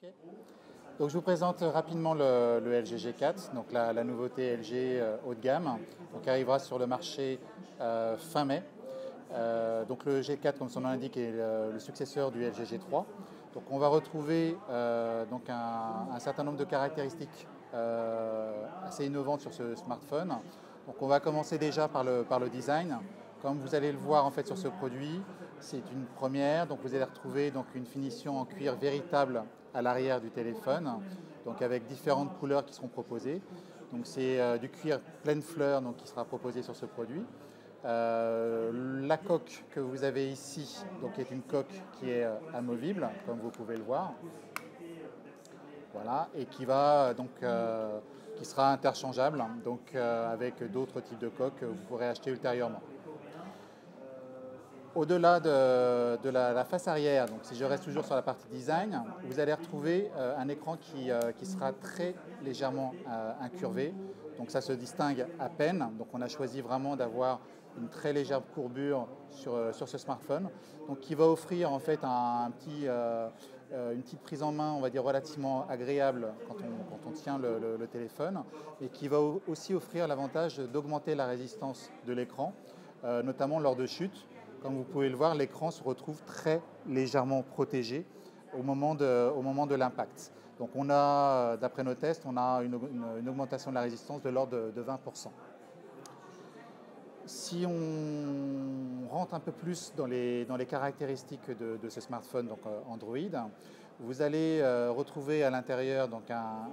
Ok. Donc je vous présente rapidement le LG G4, donc la nouveauté LG haut de gamme, donc qui arrivera sur le marché fin mai. Donc le G4, comme son nom l'indique, est le successeur du LG G3. Donc on va retrouver donc un certain nombre de caractéristiques assez innovantes sur ce smartphone. Donc on va commencer déjà par le design. Comme vous allez le voir en fait sur ce produit, c'est une première. Donc vous allez retrouver donc une finition en cuir véritable à l'arrière du téléphone, donc avec différentes couleurs qui seront proposées. Donc c'est du cuir pleine fleur donc, qui sera proposé sur ce produit. La coque que vous avez ici donc, est une coque qui est amovible, comme vous pouvez le voir. Voilà, et qui sera interchangeable donc, avec d'autres types de coques que vous pourrez acheter ultérieurement. Au-delà de la face arrière, donc si je reste toujours sur la partie design, vous allez retrouver un écran qui sera très légèrement incurvé. Donc ça se distingue à peine. Donc on a choisi vraiment d'avoir une très légère courbure sur ce smartphone, donc qui va offrir en fait une petite prise en main, on va dire relativement agréable quand on tient le téléphone, et qui va aussi offrir l'avantage d'augmenter la résistance de l'écran, notamment lors de chutes. Comme vous pouvez le voir, l'écran se retrouve très légèrement protégé au moment de l'impact. Donc on a, d'après nos tests, on a une augmentation de la résistance de l'ordre de 20%. Si on rentre un peu plus dans les caractéristiques de ce smartphone donc Android, vous allez retrouver à l'intérieur donc un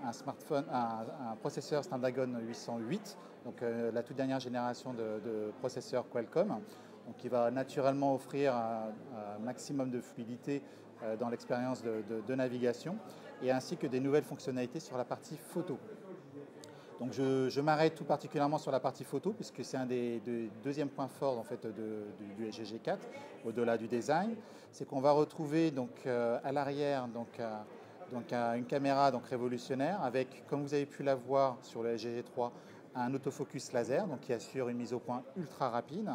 processeur Snapdragon 808, donc la toute dernière génération de processeurs Qualcomm, donc qui va naturellement offrir un maximum de fluidité dans l'expérience de navigation, et ainsi que des nouvelles fonctionnalités sur la partie photo. Donc je m'arrête tout particulièrement sur la partie photo, puisque c'est un des deuxièmes points forts en fait, du LG G4, au-delà du design. C'est qu'on va retrouver donc, à l'arrière une caméra donc, révolutionnaire, avec, comme vous avez pu la voir sur le LG G3, un autofocus laser donc, qui assure une mise au point ultra rapide.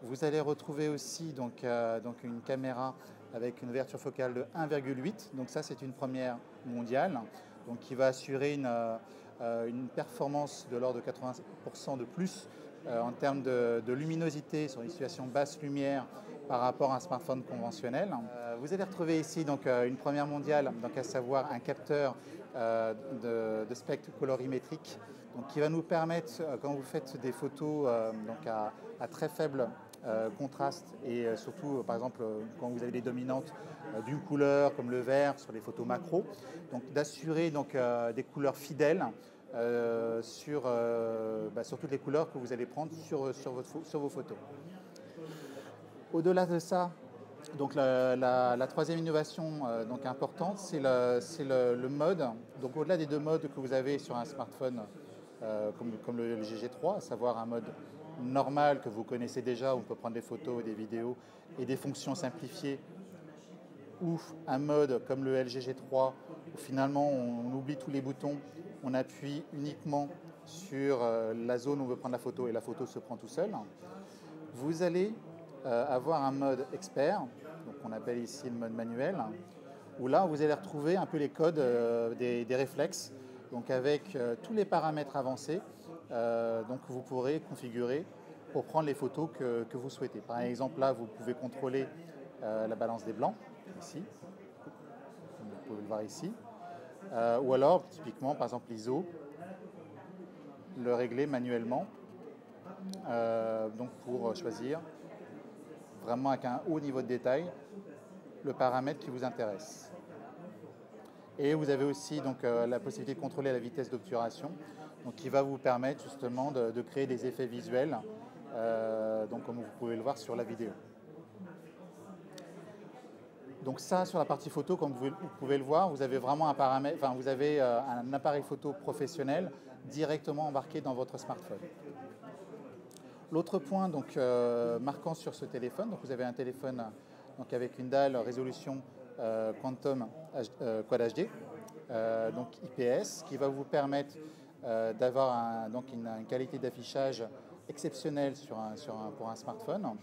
Vous allez retrouver aussi donc une caméra avec une ouverture focale de 1,8. Donc ça, c'est une première mondiale, donc qui va assurer une performance de l'ordre de 80% de plus en termes de luminosité sur une situation basse lumière par rapport à un smartphone conventionnel. Vous allez retrouver ici donc, une première mondiale, donc à savoir un capteur de spectre colorimétrique, donc qui va nous permettre, quand vous faites des photos donc à très faible contraste, et surtout par exemple quand vous avez des dominantes d'une couleur comme le vert sur les photos macro, donc d'assurer donc, des couleurs fidèles sur toutes les couleurs que vous allez prendre sur vos photos. Au-delà de ça, donc la troisième innovation donc importante, c'est le mode. Donc au-delà des deux modes que vous avez sur un smartphone comme le GG3, à savoir un mode normal que vous connaissez déjà, où on peut prendre des photos, des vidéos et des fonctions simplifiées, ou un mode comme le LG G3, où finalement on oublie tous les boutons, on appuie uniquement sur la zone où on veut prendre la photo et la photo se prend tout seul. Vous allez avoir un mode expert, donc on appelle ici le mode manuel, où là vous allez retrouver un peu les codes des réflexes, donc avec tous les paramètres avancés donc vous pourrez configurer pour prendre les photos que vous souhaitez. Par exemple, là vous pouvez contrôler la balance des blancs, ici, comme vous pouvez le voir ici, ou alors typiquement par exemple l'ISO, le régler manuellement, donc pour choisir vraiment avec un haut niveau de détail le paramètre qui vous intéresse. Et vous avez aussi donc, la possibilité de contrôler la vitesse d'obturation, donc, qui va vous permettre justement de créer des effets visuels, donc, comme vous pouvez le voir sur la vidéo. Donc ça, sur la partie photo, comme vous pouvez le voir, vous avez vraiment un appareil photo professionnel directement embarqué dans votre smartphone. L'autre point donc, marquant sur ce téléphone, donc vous avez un téléphone donc, avec une dalle résolution Quantum Quad HD, donc IPS, qui va vous permettre d'avoir une qualité d'affichage exceptionnelle pour un smartphone.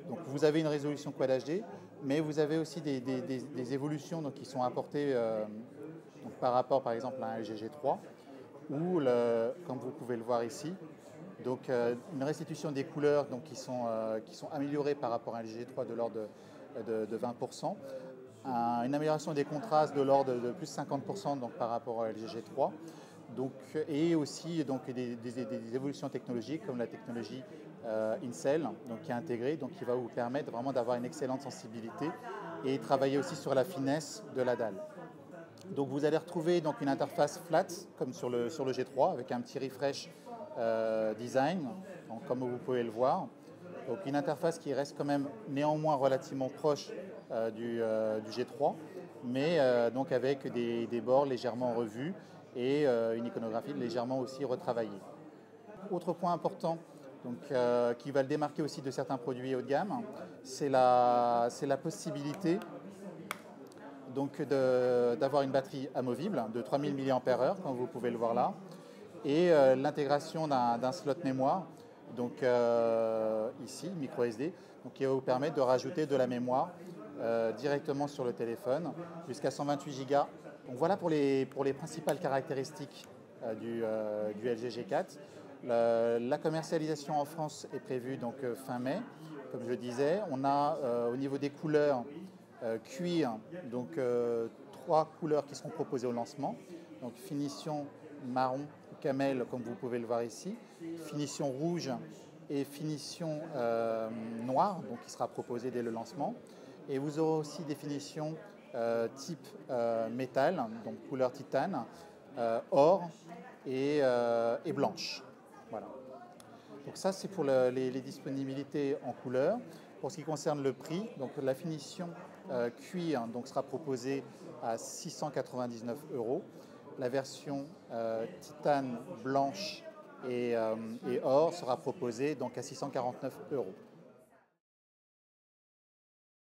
Donc vous avez une résolution Quad HD, mais vous avez aussi des évolutions donc, qui sont apportées donc, par rapport par exemple à un LG G3, où, comme vous pouvez le voir ici, donc une restitution des couleurs donc, qui sont améliorées par rapport à un LG G3 de l'ordre de 20%, une amélioration des contrastes de l'ordre de plus de 50% donc, par rapport au LG G3, donc, et aussi donc, des évolutions technologiques comme la technologie Incel, donc, qui est intégrée, donc, qui va vous permettre vraiment d'avoir une excellente sensibilité et travailler aussi sur la finesse de la dalle. Donc vous allez retrouver donc, une interface flat comme sur le G3 avec un petit refresh design, donc, comme vous pouvez le voir. Donc une interface qui reste quand même néanmoins relativement proche du G3, mais donc avec des bords légèrement revus et une iconographie légèrement aussi retravaillée. Autre point important donc, qui va le démarquer aussi de certains produits haut de gamme, c'est la possibilité donc d'avoir une batterie amovible de 3000 mAh, comme vous pouvez le voir là, et l'intégration d'un slot mémoire, donc ici, micro SD, donc, qui va vous permettre de rajouter de la mémoire directement sur le téléphone, jusqu'à 128 Go. Donc voilà pour les principales caractéristiques du LG G4. La commercialisation en France est prévue donc, fin mai, comme je disais. On a au niveau des couleurs cuir, donc 3 couleurs qui seront proposées au lancement. Donc finition marron camel, comme vous pouvez le voir ici, finition rouge et finition noire, donc qui sera proposée dès le lancement. Et vous aurez aussi des finitions type métal, donc couleur titane, or et blanche. Voilà. Donc ça, c'est pour les disponibilités en couleur. Pour ce qui concerne le prix, donc la finition cuir donc, sera proposée à 699 €. La version titane, blanche et or sera proposée donc, à 649 €.